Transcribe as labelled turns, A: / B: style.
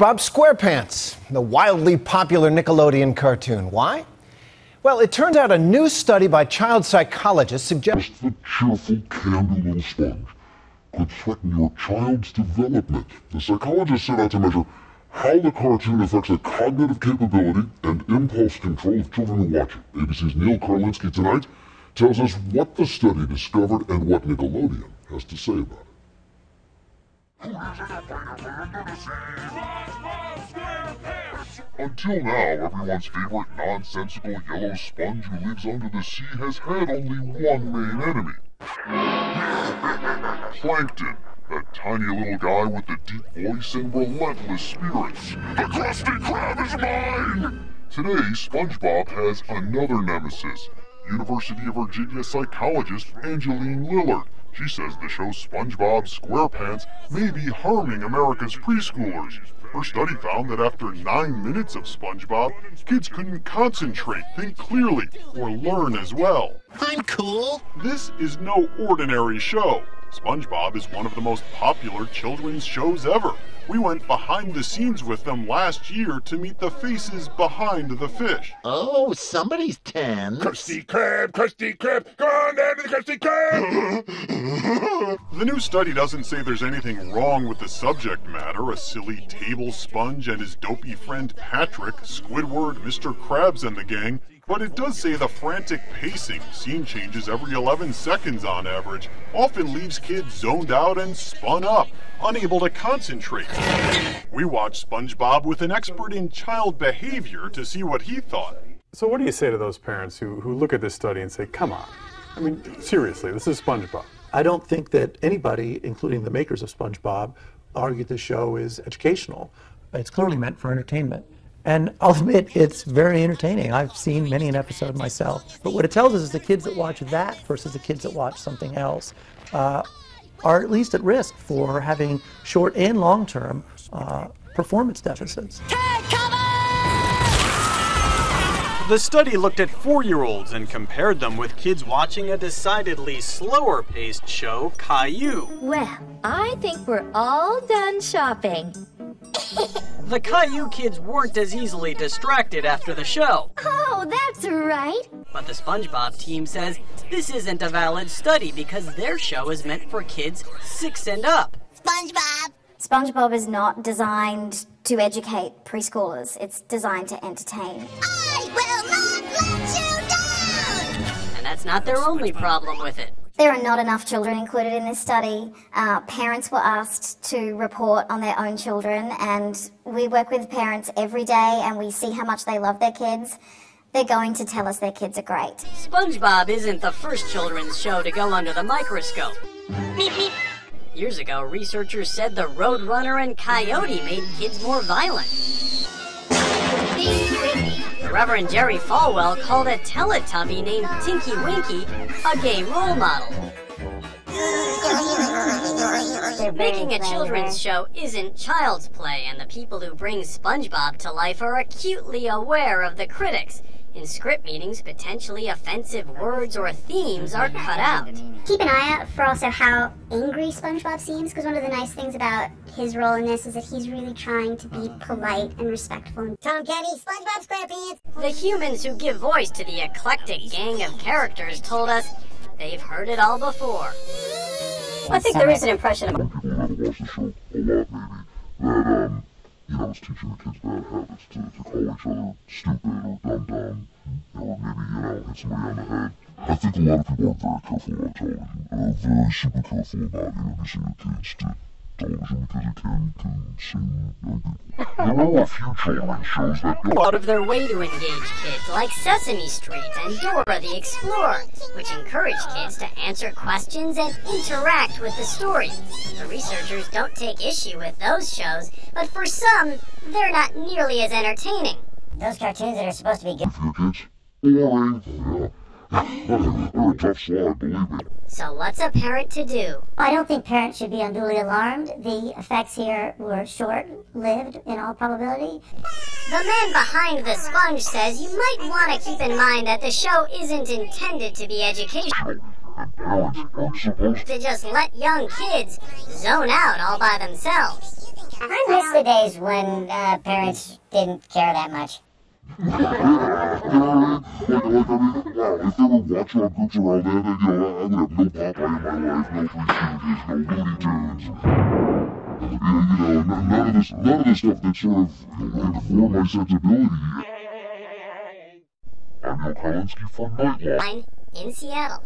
A: SpongeBob SquarePants, the wildly popular Nickelodeon cartoon. Why? Well, it turns out a new study by child psychologists suggests
B: the cheerful, candy little sponge could threaten your child's development. The psychologists set out to measure how the cartoon affects the cognitive capability and impulse control of children who watch it. ABC's Neil Karlinski tonight tells us what the study discovered and what Nickelodeon has to say about it. Until now, everyone's favorite nonsensical yellow sponge who lives under the sea has had only one main enemy. Plankton, that tiny little guy with the deep voice and relentless spirits. The Krusty Krab is mine! Today, SpongeBob has another nemesis, University of Virginia psychologist Angeline Lillard. She says the show SpongeBob SquarePants may be harming America's preschoolers. Her study found that after 9 minutes of SpongeBob, kids couldn't concentrate, think clearly, or learn as well.
C: I'm cool.
B: This is no ordinary show. SpongeBob is one of the most popular children's shows ever. We went behind the scenes with them last year to meet the faces behind the fish.
C: Oh, somebody's 10.
B: Krusty Krab, go on down to the Krusty Krab! The new study doesn't say there's anything wrong with the subject matter, a silly table sponge and his dopey friend Patrick, Squidward, Mr. Krabs and the gang, but it does say the frantic pacing, scene changes every 11 seconds on average, often leaves kids zoned out and spun up, unable to concentrate. We watched SpongeBob with an expert in child behavior to see what he thought.
D: So what do you say to those parents who look at this study and say, come on, I mean, seriously, this is SpongeBob?
E: I don't think that anybody, including the makers of SpongeBob, argued the show is educational. It's clearly meant for entertainment. And I'll admit, it's very entertaining. I've seen many an episode myself. But what it tells us is the kids that watch that versus the kids that watch something else are at least at risk for having short and long-term performance deficits.
F: The study looked at 4-year-olds and compared them with kids watching a decidedly slower-paced show, Caillou.
G: Well, I think we're all done shopping.
F: The Caillou kids weren't as easily distracted after the show.
G: Oh, that's right.
F: But the SpongeBob team says this isn't a valid study because their show is meant for kids 6 and up.
H: SpongeBob is not designed to educate preschoolers. It's designed to entertain.
C: I will not let you down!
F: And that's not their only problem with it.
H: There are not enough children included in this study. Parents were asked to report on their own children, and we work with parents every day, and we see how much they love their kids. They're going to tell us their kids are great.
F: SpongeBob isn't the first children's show to go under the microscope. Meep, meep. Years ago, researchers said the Roadrunner and Coyote made kids more violent. The Reverend Jerry Falwell called a Teletubby named Tinky Winky a gay role model. Making a children's show isn't child's play, and the people who bring SpongeBob to life are acutely aware of the critics. In script meetings, potentially offensive words or themes are cut out.
I: Keep an eye out for also how angry SpongeBob seems, because one of the nice things about his role in this is that he's really trying to be polite and respectful.
C: Tom Kenny, SpongeBob SquarePants.
F: The humans who give voice to the eclectic gang of characters told us they've heard it all before. I think there is an impression of...
B: People who watch the show a lot, maybe, that, it's teaching the kids bad habits to call each other stupid or dumb, or maybe, hit somebody on the head. I think a lot of people are very careful on television. Very super careful about introducing their kids to television because it can seem like there are a few children's shows that go
F: out of their way to engage kids, like Sesame Street and Dora the Explorer, which encourage kids to answer questions and interact with the story. The researchers don't take issue with those shows, but for some, they're not nearly as entertaining.
C: Those cartoons that are supposed to be good
B: for your kids, boring, yeah. They're a tough slog, believe me.
F: So what's a parent to do?
I: I don't think parents should be unduly alarmed. The effects here were short-lived in all probability.
F: The man behind the sponge says you might want to keep in mind that the show isn't intended to be educational.
B: And parents aren't supposed
F: to just let young kids zone out all by themselves. I miss the days when parents didn't care that much.
J: Like, wow, if there were watch-on groups around then, I would have no Popeye in my life, no Three Stooges, no Looney Tunes. None of the stuff that sort of informed my sensibility. I'm Neil Kalinsky for Nightline.
F: In Seattle.